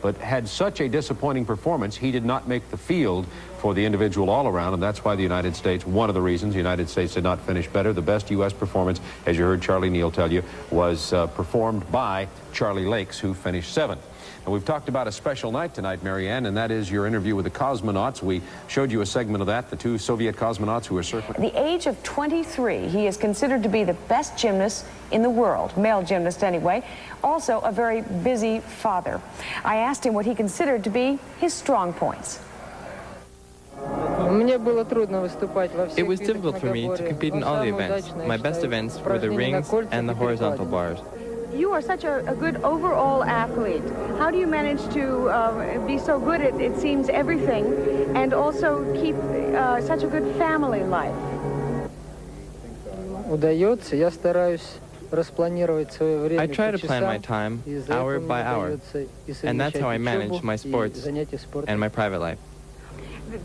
but had such a disappointing performance, he did not make the field for the individual all-around, and that's why the United States, one of the reasons the United States did not finish better. The best U.S. performance, as you heard Charlie Neal tell you, was performed by Charlie Lakes, who finished 7th. And we've talked about a special night tonight, Marianne, and that is your interview with the cosmonauts. We showed you a segment of that, the 2 Soviet cosmonauts who were circling. At the age of 23, he is considered to be the best gymnast in the world, male gymnast anyway, also a very busy father. I asked him what he considered to be his strong points. It was difficult for me to compete in all the events. My best events were the rings and the horizontal bars. You are such a good overall athlete. How do you manage to be so good at, it seems, everything, and also keep such a good family life? I try to plan my time hour by hour, and that's how I manage my sports and my private life.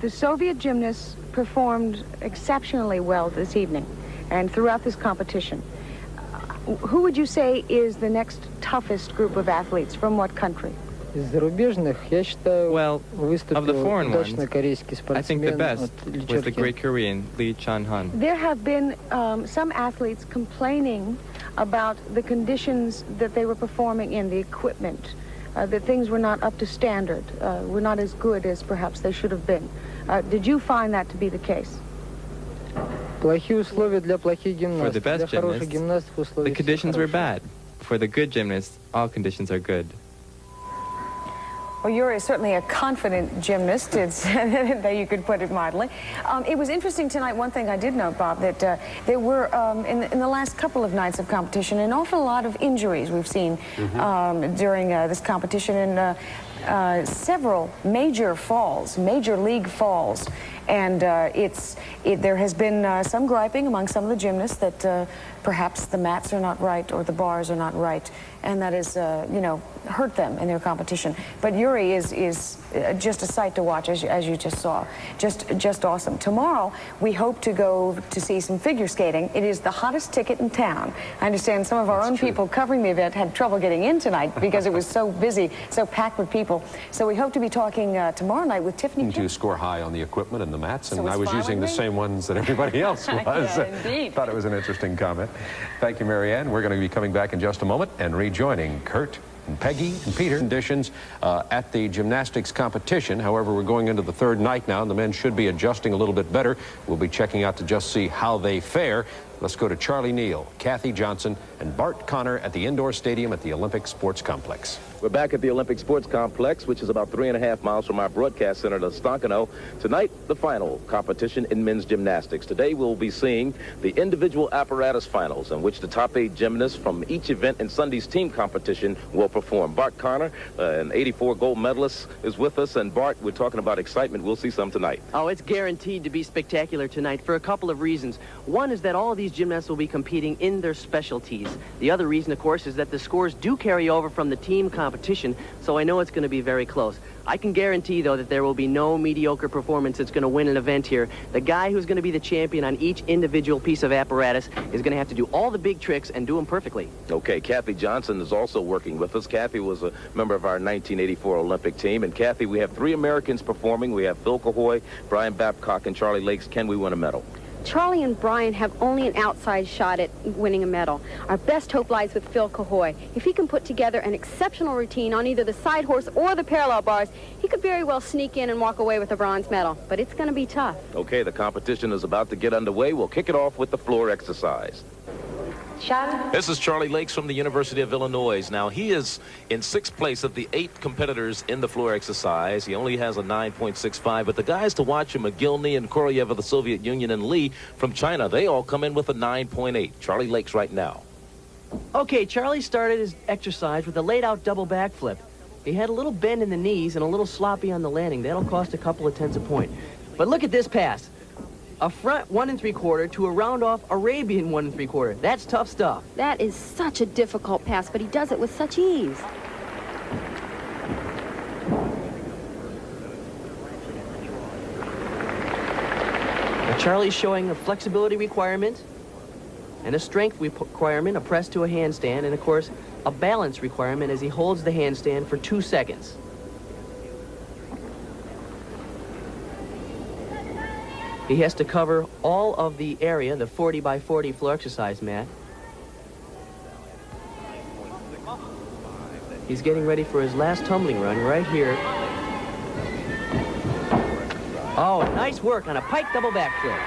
The Soviet gymnasts performed exceptionally well this evening and throughout this competition. Who would you say is the next toughest group of athletes? From what country? Well, of the foreign ones, I think the best was the great Korean Lee Chan-hun. There have been some athletes complaining about the conditions that they were performing in, the equipment, that things were not up to standard, were not as good as perhaps they should have been. Did you find that to be the case? For the best gymnasts, the conditions were bad. For the good gymnasts, all conditions are good. Well, Yuri is certainly a confident gymnast, it's, that you could put it mildly. It was interesting tonight, one thing I did note, Bob, that there were, in the last couple of nights of competition, an awful lot of injuries we've seen during this competition, and several major falls, major league falls. And there has been some griping among some of the gymnasts that perhaps the mats are not right or the bars are not right, and that is, you know, hurt them in their competition. But Yuri is just a sight to watch, as you just saw. Just awesome. Tomorrow, we hope to go to see some figure skating. It is the hottest ticket in town. I understand some of our own people covering the event had trouble getting in tonight because it was so busy, so packed with people. So we hope to be talking tomorrow night with Tiffany. To score high on the equipment and the mats, and I was using the same ones that everybody else was. Yeah, indeed. Thought it was an interesting comment. Thank you, Marianne. We're going to be coming back in just a moment and rejoining Kurt and Peggy and Peter. Conditions at the gymnastics competition. However, we're going into the 3rd night now, and the men should be adjusting a little bit better. We'll be checking out to just see how they fare. Let's go to Charlie Neal, Kathy Johnson, and Bart Connor at the indoor stadium at the Olympic Sports Complex. We're back at the Olympic Sports Complex, which is about 3.5 miles from our broadcast center to Stonkano. Tonight, the final competition in men's gymnastics. Today, we'll be seeing the individual apparatus finals, in which the top 8 gymnasts from each event in Sunday's team competition will perform. Bart Connor, an '84 gold medalist, is with us. And Bart, we're talking about excitement. We'll see some tonight. Oh, it's guaranteed to be spectacular tonight for a couple of reasons. One is that all of these gymnasts will be competing in their specialties. The other reason, of course, is that the scores do carry over from the team competition, so I know it's going to be very close. I can guarantee, though, that there will be no mediocre performance that's going to win an event here. The guy who's going to be the champion on each individual piece of apparatus is going to have to do all the big tricks and do them perfectly. Okay, Kathy Johnson is also working with us. Kathy was a member of our 1984 Olympic team. And Kathy, we have 3 Americans performing. We have Phil Cahoy, Brian Babcock, and Charlie Lakes. Can we win a medal? Charlie and Brian have only an outside shot at winning a medal. Our best hope lies with Phil Cahoy. If he can put together an exceptional routine on either the side horse or the parallel bars, he could very well sneak in and walk away with a bronze medal. But it's going to be tough. Okay, the competition is about to get underway. We'll kick it off with the floor exercise. This is Charlie Lakes from the University of Illinois. Now, he is in 6th place of the 8 competitors in the floor exercise. He only has a 9.65, but the guys to watch him, McGilney and Koryaev of the Soviet Union and Lee from China, they all come in with a 9.8. Charlie Lakes right now. Okay, Charlie started his exercise with a laid-out double backflip. He had a little bend in the knees and a little sloppy on the landing. That'll cost a couple of tenths a point. But look at this pass. A front 1 3/4 to a round-off Arabian 1 3/4. That's tough stuff. That is such a difficult pass, but he does it with such ease. Now Charlie's showing a flexibility requirement and a strength requirement, a press to a handstand, and of course, a balance requirement as he holds the handstand for 2 seconds. He has to cover all of the area, the 40 by 40 floor exercise mat. He's getting ready for his last tumbling run right here. Oh, nice work on a pike double backflip.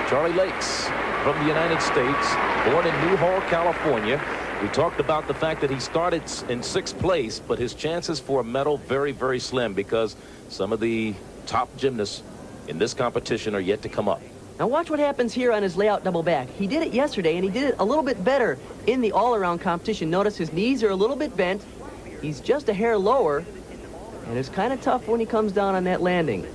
Charlie Lakes from the United States, born in Newhall, California. We talked about the fact that he started in 6th place, but his chances for a medal very, very slim because some of the top gymnasts in this competition are yet to come up. Now watch what happens here on his layout double back. He did it yesterday, and he did it a little bit better in the all-around competition. Notice his knees are a little bit bent. He's just a hair lower, and it's kind of tough when he comes down on that landing.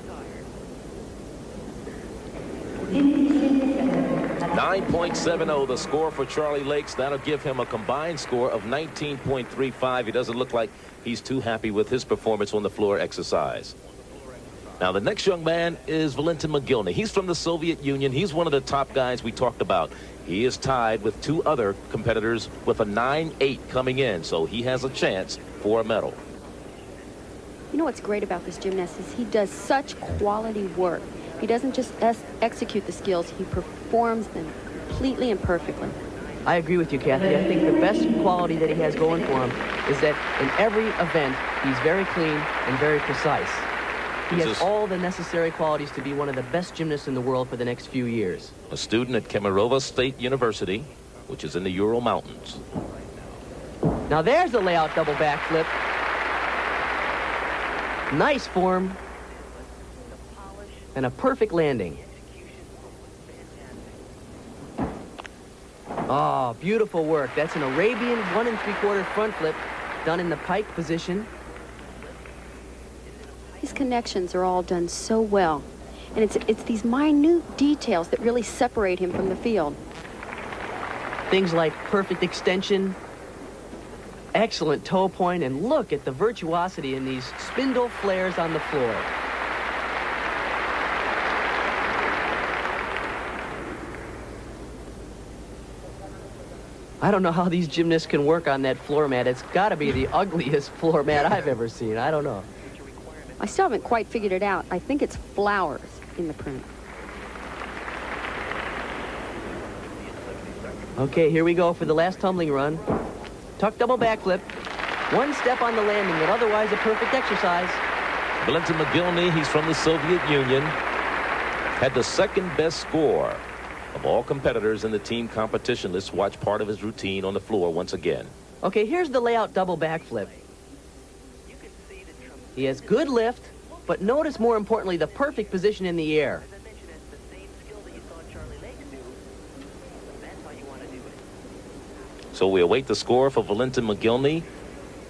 9.70 the score for Charlie Lakes. That'll give him a combined score of 19.35. He doesn't look like he's too happy with his performance on the floor exercise. Now the next young man is Valentin McGillney. He's from the Soviet Union. He's one of the top guys we talked about. He is tied with 2 other competitors with a 9.8 coming in, so he has a chance for a medal. You know what's great about this gymnast is he does such quality work. He doesn't just execute the skills, he performs them completely and perfectly. I agree with you, Kathy. I think the best quality that he has going for him is that in every event, he's very clean and very precise. He has all the necessary qualities to be one of the best gymnasts in the world for the next few years. A student at Kemerovo State University, which is in the Ural Mountains. Now there's the layout double backflip. Nice form. And a perfect landing. Oh, beautiful work. That's an Arabian 1 3/4 front flip done in the pike position. His connections are all done so well. And it's these minute details that really separate him from the field. Things like perfect extension, excellent toe point, and look at the virtuosity in these spindle flares on the floor. I don't know how these gymnasts can work on that floor mat. It's got to be the ugliest floor mat I've ever seen. I don't know. I still haven't quite figured it out. I think it's flowers in the print. Okay, here we go for the last tumbling run. Tuck double backflip. 1 step on the landing, but otherwise a perfect exercise. Valentin McGillney, he's from the Soviet Union, had the 2nd best score of all competitors in the team competition. Let's watch part of his routine on the floor once again. Okay, here's the layout double backflip. He has good lift, but notice more importantly the perfect position in the air. So we await the score for Valentin McGillney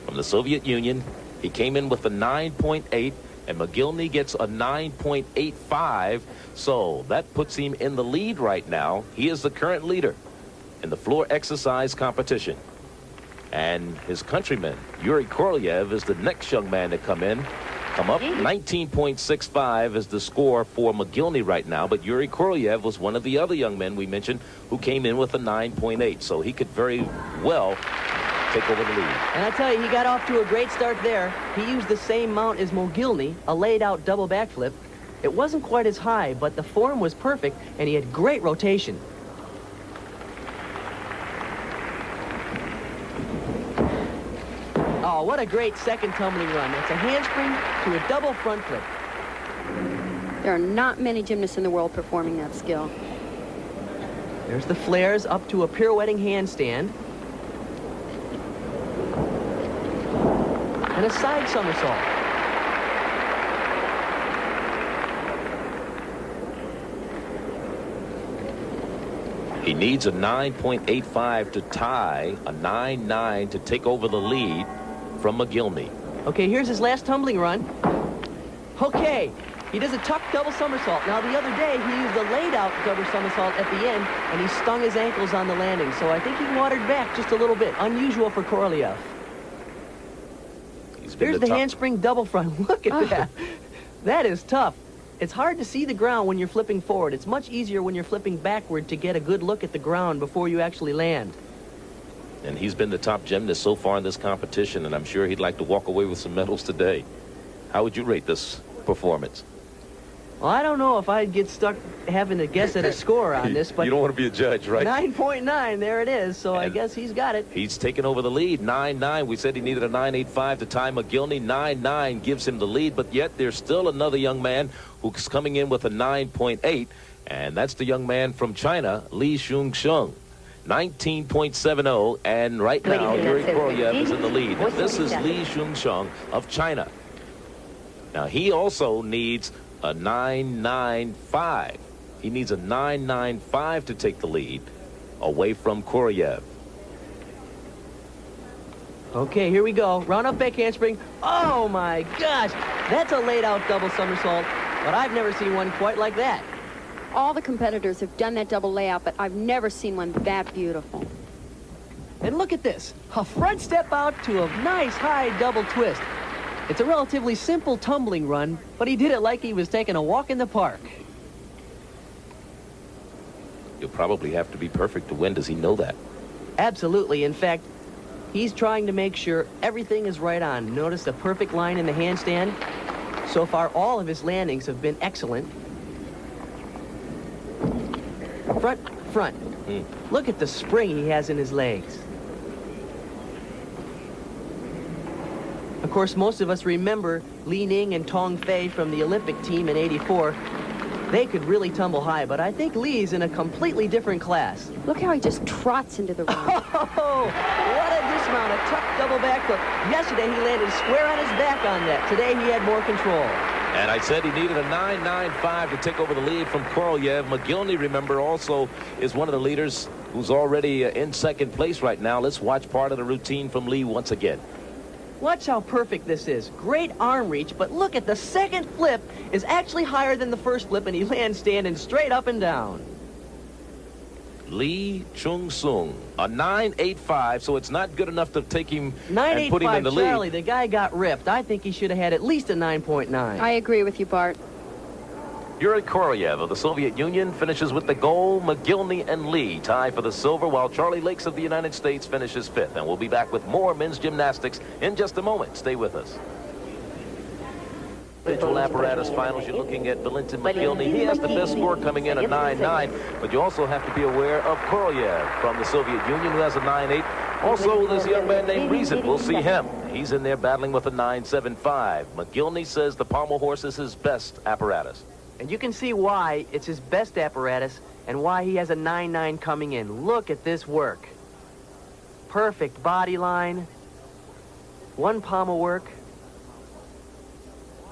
from the Soviet Union. He came in with a 9.8, and McGillney gets a 9.85. So that puts him in the lead right now. He is the current leader in the floor exercise competition. And his countryman, Yuri Korlev, is the next young man to come up. 19.65 is the score for McGillney right now, but Yuri Korlev was one of the other young men we mentioned who came in with a 9.8, so he could very well take over the lead. And I tell you, he got off to a great start there. He used the same mount as McGillney, a laid-out double backflip. It wasn't quite as high, but the form was perfect, and he had great rotation. Oh, what a great second tumbling run. It's a handspring to a double front flip. There are not many gymnasts in the world performing that skill. There's the flares up to a pirouetting handstand. And a side somersault. He needs a 9.85 to tie, a 9.9 to take over the lead from McGillney. Okay, here's his last tumbling run. Okay, he does a tuck double somersault. Now, the other day, he used a laid-out double somersault at the end, and he stung his ankles on the landing. So I think he watered back just a little bit. Unusual for Korlev. There's the handspring double front. Look at that. That is tough. It's hard to see the ground when you're flipping forward. It's much easier when you're flipping backward to get a good look at the ground before you actually land. And he's been the top gymnast so far in this competition, and I'm sure he'd like to walk away with some medals today. How would you rate this performance? Well, I don't know if I'd get stuck having to guess at a score on this, but you don't want to be a judge, right? 9.9, there it is, so I guess he's got it. He's taken over the lead, 9-9. We said he needed a 9.85 to tie McGillney. 9.9 gives him the lead, but yet there's still another young man who's coming in with a 9.8, and that's the young man from China, Li Shung-shung. 19.70, and right now Yuri Korolyev is in the lead. This is Li Shung-shung of China. Now he also needs a 9.95. He needs a 9.95 to take the lead away from Korolyev. Okay, here we go. Round up back handspring. Oh my gosh, that's a laid out double somersault, but I've never seen one quite like that. All the competitors have done that double layout, but I've never seen one that beautiful. And look at this, a front step out to a nice high double twist. It's a relatively simple tumbling run, but he did it like he was taking a walk in the park. You'll probably have to be perfect to win. Does he know that? Absolutely. In fact, he's trying to make sure everything is right on. Notice the perfect line in the handstand. So far, all of his landings have been excellent. Front, front. Look at the spring he has in his legs. Of course, most of us remember Li Ning and Tong Fei from the Olympic team in '84. They could really tumble high, but I think Li's in a completely different class. Look how he just trots into the ring. Oh, what a dismount, a tough double back hook. Yesterday he landed square on his back on that. Today he had more control. And I said he needed a 9.95 to take over the lead from Korolyev. McGillney, remember, also is one of the leaders who's already in second place right now. Let's watch part of the routine from Li once again. Watch how perfect this is. Great arm reach, but look at the second flip is actually higher than the first flip, and he lands standing straight up and down. Li Chung-sung, a 9.85, so it's not good enough to take him and put him in the 9.85, lead. Charlie, the guy got ripped. I think he should have had at least a 9.9. I agree with you, Bart. Yuri Korolyev of the Soviet Union finishes with the gold. McGillney and Li tie for the silver, while Charlie Lakes of the United States finishes fifth. And we'll be back with more men's gymnastics in just a moment. Stay with us. Individual apparatus finals, you're looking at Valentin McGillney. He has the best score coming in at 9.9, but you also have to be aware of Korolyev from the Soviet Union, who has a 9.8. Also, there's a young man named Reason. We'll see him. He's in there battling with a 9.75. McGillney says the pommel horse is his best apparatus. And you can see why it's his best apparatus and why he has a 9.9 coming in. Look at this work. Perfect body line. One pommel work.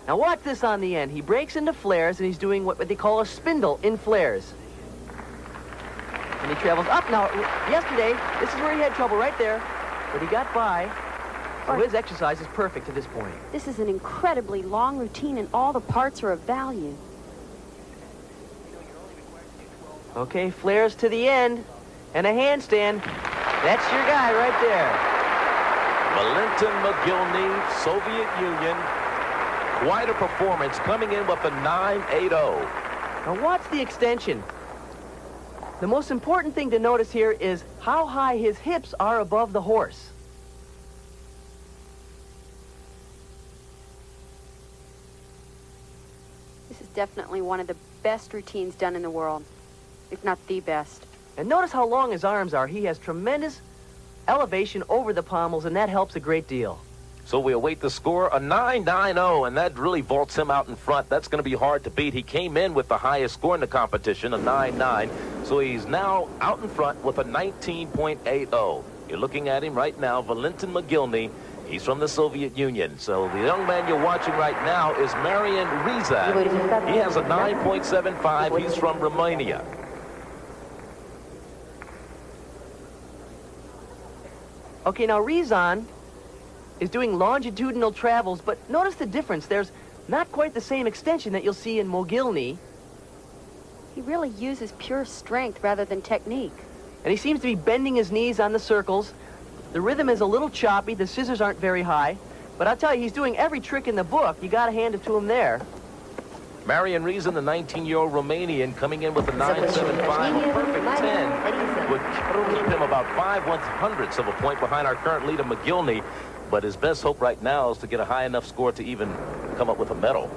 Now watch this on the end. He breaks into flares, and he's doing what they call a spindle in flares. And he travels up. Now, yesterday, this is where he had trouble right there, but he got by. So his exercise is perfect to this point. This is an incredibly long routine, and all the parts are of value. Okay, flares to the end, and a handstand. That's your guy right there. Valentin McGillney, Soviet Union. Quite a performance, coming in with a 9.80. Now watch the extension. The most important thing to notice here is how high his hips are above the horse. This is definitely one of the best routines done in the world, if not the best. And notice how long his arms are. He has tremendous elevation over the pommels, and that helps a great deal. So we await the score, a 9.90, and that really vaults him out in front. That's going to be hard to beat. He came in with the highest score in the competition, a 9.9. So he's now out in front with a 19.80. You're looking at him right now, Valentin McGillney. He's from the Soviet Union. So the young man you're watching right now is Marian Rizan. He has a 9.75. He's from Romania. Okay, now Rizan is doing longitudinal travels, but notice the difference. There's not quite the same extension that you'll see in McGillney. He really uses pure strength rather than technique. And he seems to be bending his knees on the circles. The rhythm is a little choppy. The scissors aren't very high. But I'll tell you, he's doing every trick in the book. You got to hand it to him there. Marian Rizan, the 19-year-old Romanian, coming in with a 9.75, a perfect 10, would keep him about 5/100ths of a point behind our current leader, McGillney. But his best hope right now is to get a high enough score to even come up with a medal.